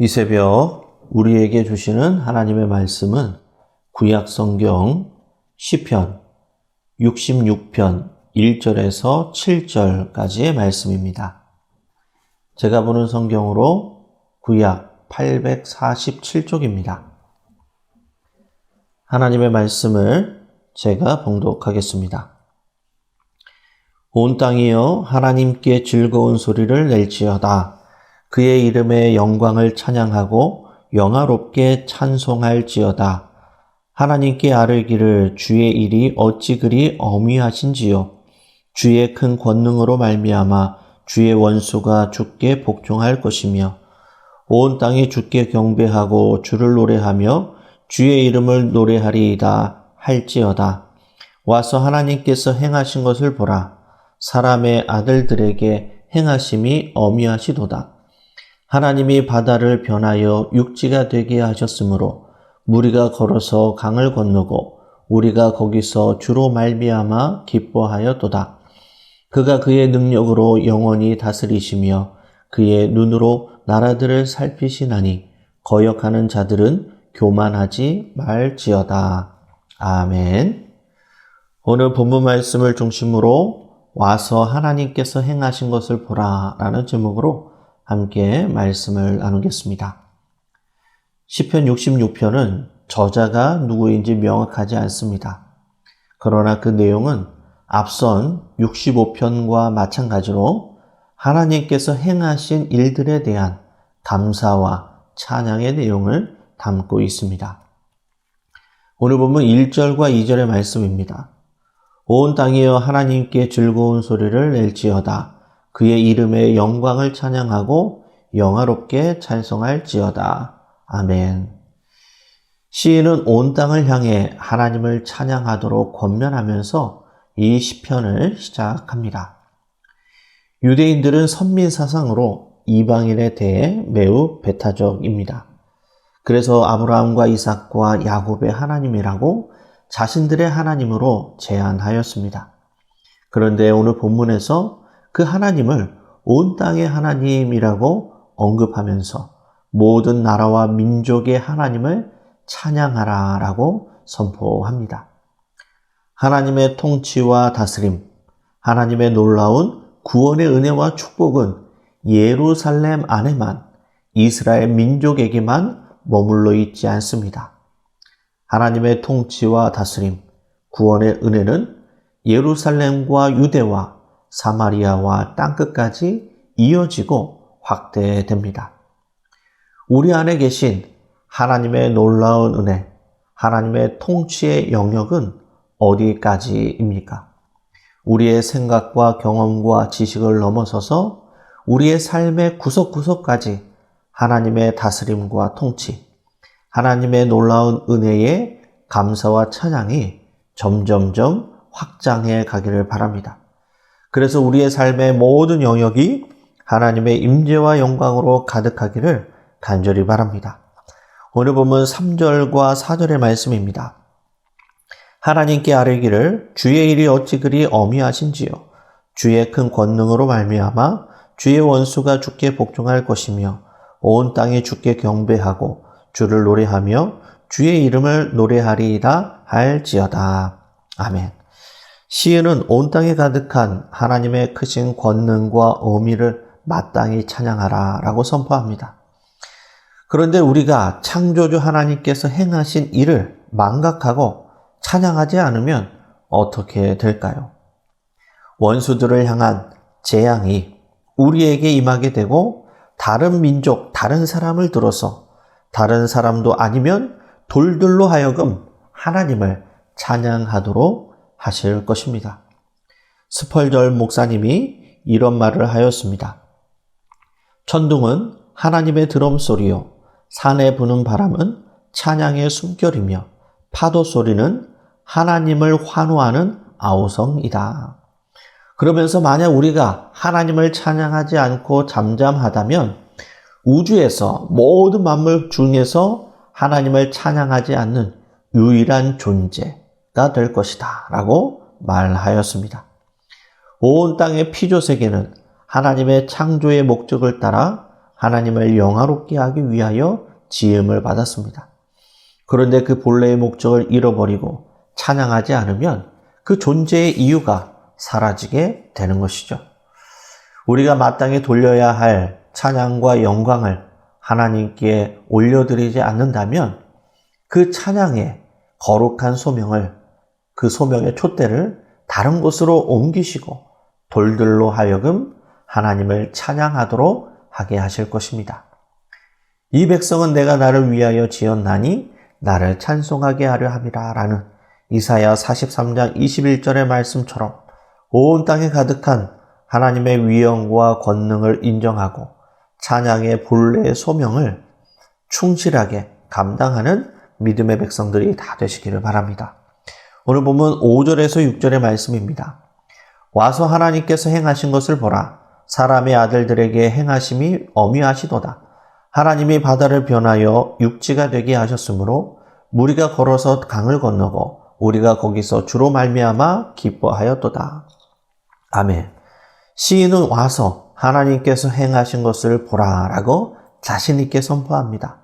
이 새벽 우리에게 주시는 하나님의 말씀은 구약 성경 시편 66편 1절에서 7절까지의 말씀입니다. 제가 보는 성경으로 구약 847쪽입니다. 하나님의 말씀을 제가 봉독하겠습니다. 온 땅이여 하나님께 즐거운 소리를 낼지어다. 그의 이름의 영광을 찬양하고 영화롭게 찬송할지어다. 하나님께 아뢰기를 주의 일이 어찌 그리 어미하신지요. 주의 큰 권능으로 말미암아 주의 원수가 주께 복종할 것이며 온 땅이 주께 경배하고 주를 노래하며 주의 이름을 노래하리이다 할지어다. 와서 하나님께서 행하신 것을 보라. 사람의 아들들에게 행하심이 어미하시도다. 하나님이 바다를 변하여 육지가 되게 하셨으므로 무리가 걸어서 강을 건너고 우리가 거기서 주로 말미암아 기뻐하였도다. 그가 그의 능력으로 영원히 다스리시며 그의 눈으로 나라들을 살피시나니 거역하는 자들은 교만하지 말지어다. 아멘. 오늘 본문 말씀을 중심으로 와서 하나님께서 행하신 것을 보라 라는 제목으로 함께 말씀을 나누겠습니다. 시편 66편은 저자가 누구인지 명확하지 않습니다. 그러나 그 내용은 앞선 65편과 마찬가지로 하나님께서 행하신 일들에 대한 감사와 찬양의 내용을 담고 있습니다. 오늘 보면 1절과 2절의 말씀입니다. 온 땅이여 하나님께 즐거운 소리를 낼지어다. 그의 이름의 영광을 찬양하고 영화롭게 찬송할지어다. 아멘. 시인은 온 땅을 향해 하나님을 찬양하도록 권면하면서 이 시편을 시작합니다. 유대인들은 선민 사상으로 이방인에 대해 매우 배타적입니다. 그래서 아브라함과 이삭과 야곱의 하나님이라고 자신들의 하나님으로 제안하였습니다. 그런데 오늘 본문에서 그 하나님을 온 땅의 하나님이라고 언급하면서 모든 나라와 민족의 하나님을 찬양하라 라고 선포합니다. 하나님의 통치와 다스림, 하나님의 놀라운 구원의 은혜와 축복은 예루살렘 안에만, 이스라엘 민족에게만 머물러 있지 않습니다. 하나님의 통치와 다스림, 구원의 은혜는 예루살렘과 유대와 사마리아와 땅끝까지 이어지고 확대됩니다. 우리 안에 계신 하나님의 놀라운 은혜, 하나님의 통치의 영역은 어디까지입니까? 우리의 생각과 경험과 지식을 넘어서서 우리의 삶의 구석구석까지 하나님의 다스림과 통치, 하나님의 놀라운 은혜의 감사와 찬양이 점점점 확장해 가기를 바랍니다. 그래서 우리의 삶의 모든 영역이 하나님의 임재와 영광으로 가득하기를 간절히 바랍니다. 오늘 보면 3절과 4절의 말씀입니다. 하나님께 아뢰기를 주의 일이 어찌 그리 어미하신지요. 주의 큰 권능으로 말미암아 주의 원수가 주께 복종할 것이며 온 땅이 주께 경배하고 주를 노래하며 주의 이름을 노래하리이다 할지어다. 아멘. 시인은 온 땅에 가득한 하나님의 크신 권능과 어미를 마땅히 찬양하라 라고 선포합니다. 그런데 우리가 창조주 하나님께서 행하신 일을 망각하고 찬양하지 않으면 어떻게 될까요? 원수들을 향한 재앙이 우리에게 임하게 되고 다른 민족, 다른 사람을 들어서 다른 사람도 아니면 돌들로 하여금 하나님을 찬양하도록 하실 것입니다. 스펄절 목사님이 이런 말을 하였습니다. 천둥은 하나님의 드럼 소리요, 산에 부는 바람은 찬양의 숨결이며 파도 소리는 하나님을 환호하는 아우성이다. 그러면서 만약 우리가 하나님을 찬양하지 않고 잠잠하다면 우주에서 모든 만물 중에서 하나님을 찬양하지 않는 유일한 존재가 될 것이다 라고 말하였습니다. 온 땅의 피조세계는 하나님의 창조의 목적을 따라 하나님을 영화롭게 하기 위하여 지음을 받았습니다. 그런데 그 본래의 목적을 잃어버리고 찬양하지 않으면 그 존재의 이유가 사라지게 되는 것이죠. 우리가 마땅히 돌려야 할 찬양과 영광을 하나님께 올려드리지 않는다면 그 찬양의 거룩한 소명을, 그 소명의 촛대를 다른 곳으로 옮기시고 돌들로 하여금 하나님을 찬양하도록 하게 하실 것입니다. 이 백성은 내가 나를 위하여 지었나니 나를 찬송하게 하려 함이라 라는 이사야 43장 21절의 말씀처럼 온 땅에 가득한 하나님의 위엄과 권능을 인정하고 찬양의 본래의 소명을 충실하게 감당하는 믿음의 백성들이 다 되시기를 바랍니다. 오늘 보면 5절에서 6절의 말씀입니다. 와서 하나님께서 행하신 것을 보라. 사람의 아들들에게 행하심이 어미하시도다. 하나님이 바다를 변하여 육지가 되게 하셨으므로 무리가 걸어서 강을 건너고 우리가 거기서 주로 말미암아 기뻐하였도다. 아멘. 시인은 와서 하나님께서 행하신 것을 보라라고 자신 있게 선포합니다.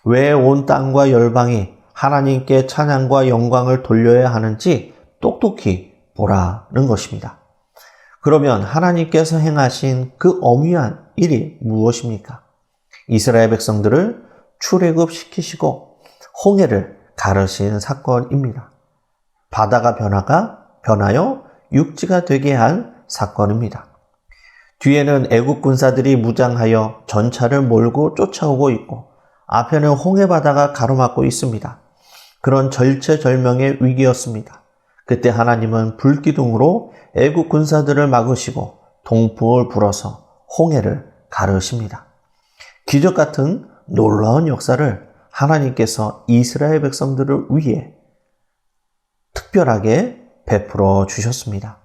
왜 온 땅과 열방이 하나님께 찬양과 영광을 돌려야 하는지 똑똑히 보라는 것입니다. 그러면 하나님께서 행하신 그 어미한 일이 무엇입니까? 이스라엘 백성들을 출애굽시키시고 홍해를 가르신 사건입니다. 바다가 변하여 육지가 되게 한 사건입니다. 뒤에는 애국 군사들이 무장하여 전차를 몰고 쫓아오고 있고 앞에는 홍해 바다가 가로막고 있습니다. 그런 절체절명의 위기였습니다. 그때 하나님은 불기둥으로 애국 군사들을 막으시고 동풍을 불어서 홍해를 가르십니다. 기적 같은 놀라운 역사를 하나님께서 이스라엘 백성들을 위해 특별하게 베풀어 주셨습니다.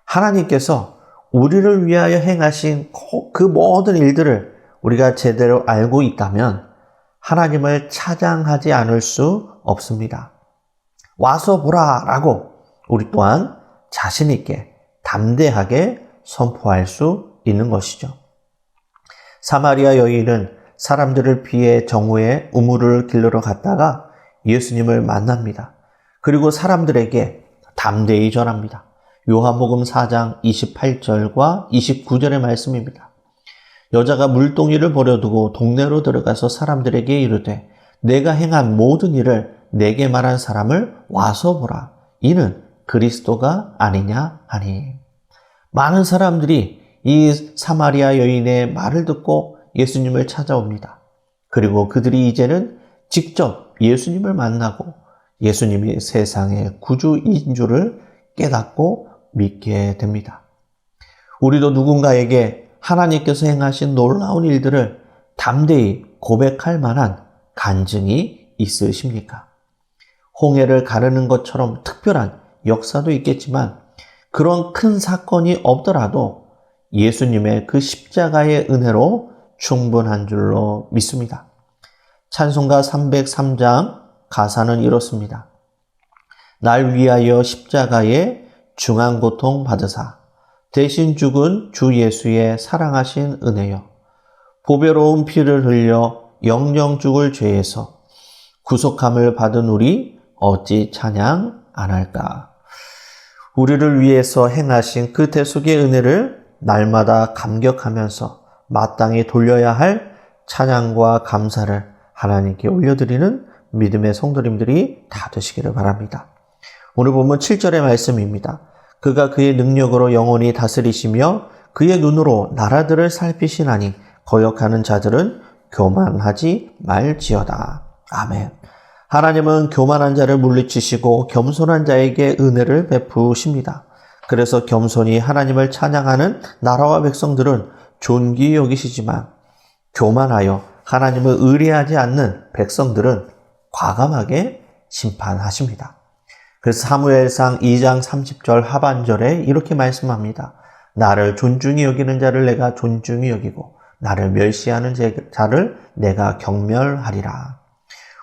하나님께서 우리를 위하여 행하신 그 모든 일들을 우리가 제대로 알고 있다면 하나님을 찬양하지 않을 수 없습니다. 와서 보라 라고 우리 또한 자신 있게 담대하게 선포할 수 있는 것이죠. 사마리아 여인은 사람들을 피해 정오에 우물을 길르러 갔다가 예수님을 만납니다. 그리고 사람들에게 담대히 전합니다. 요한복음 4장 28절과 29절의 말씀입니다. 여자가 물동이를 버려두고 동네로 들어가서 사람들에게 이르되 내가 행한 모든 일을 내게 말한 사람을 와서 보라. 이는 그리스도가 아니냐 하니. 많은 사람들이 이 사마리아 여인의 말을 듣고 예수님을 찾아옵니다. 그리고 그들이 이제는 직접 예수님을 만나고 예수님이 세상의 구주인 줄을 깨닫고 믿게 됩니다. 우리도 누군가에게 하나님께서 행하신 놀라운 일들을 담대히 고백할 만한 간증이 있으십니까? 홍해를 가르는 것처럼 특별한 역사도 있겠지만 그런 큰 사건이 없더라도 예수님의 그 십자가의 은혜로 충분한 줄로 믿습니다. 찬송가 303장 가사는 이렇습니다. 날 위하여 십자가에 중한 고통 받으사 대신 죽은 주 예수의 사랑하신 은혜여 보배로운 피를 흘려 영영 죽을 죄에서 구속함을 받은 우리 어찌 찬양 안 할까? 우리를 위해서 행하신 그 대속의 은혜를 날마다 감격하면서 마땅히 돌려야 할 찬양과 감사를 하나님께 올려드리는 믿음의 성도님들이 다 되시기를 바랍니다. 오늘 보면 7절의 말씀입니다. 그가 그의 능력으로 영원히 다스리시며 그의 눈으로 나라들을 살피시나니 거역하는 자들은 교만하지 말지어다. 아멘. 하나님은 교만한 자를 물리치시고 겸손한 자에게 은혜를 베푸십니다. 그래서 겸손히 하나님을 찬양하는 나라와 백성들은 존귀히 여기시지만 교만하여 하나님을 의뢰하지 않는 백성들은 과감하게 심판하십니다. 그래서 사무엘상 2장 30절 하반절에 이렇게 말씀합니다. 나를 존중히 여기는 자를 내가 존중히 여기고 나를 멸시하는 자를 내가 경멸하리라.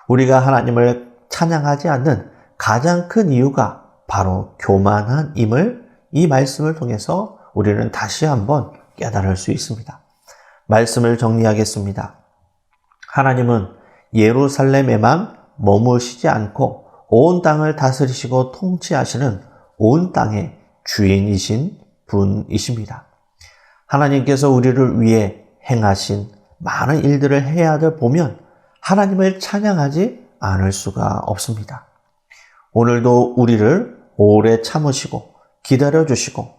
우리가 하나님을 찬양하지 않는 가장 큰 이유가 바로 교만한임을 이 말씀을 통해서 우리는 다시 한번 깨달을 수 있습니다. 말씀을 정리하겠습니다. 하나님은 예루살렘에만 머무시지 않고 온 땅을 다스리시고 통치하시는 온 땅의 주인이신 분이십니다. 하나님께서 우리를 위해 행하신 많은 일들을 해야들 보면 하나님을 찬양하지 않을 수가 없습니다. 오늘도 우리를 오래 참으시고 기다려주시고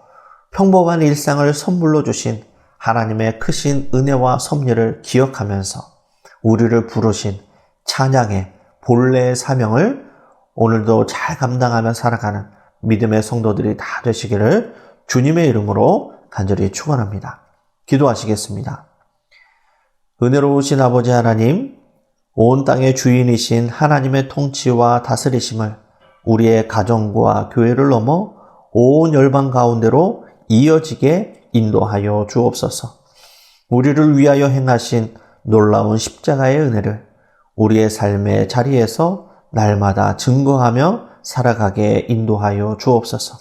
평범한 일상을 선물로 주신 하나님의 크신 은혜와 섭리를 기억하면서 우리를 부르신 찬양의 본래의 사명을 오늘도 잘 감당하며 살아가는 믿음의 성도들이 다 되시기를 주님의 이름으로 간절히 축원합니다. 기도하시겠습니다. 은혜로우신 아버지 하나님, 온 땅의 주인이신 하나님의 통치와 다스리심을 우리의 가정과 교회를 넘어 온 열방 가운데로 이어지게 인도하여 주옵소서. 우리를 위하여 행하신 놀라운 십자가의 은혜를 우리의 삶의 자리에서 날마다 증거하며 살아가게 인도하여 주옵소서.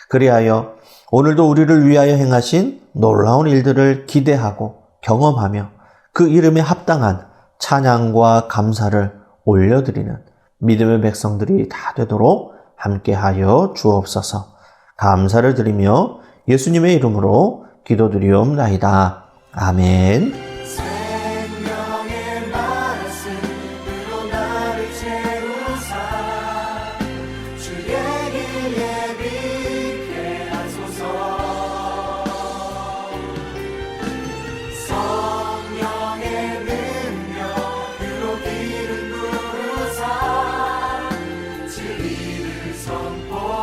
그리하여 오늘도 우리를 위하여 행하신 놀라운 일들을 기대하고 경험하며 그 이름에 합당한 찬양과 감사를 올려드리는 믿음의 백성들이 다 되도록 함께하여 주옵소서. 감사를 드리며 예수님의 이름으로 기도드리옵나이다. 아멘. 선포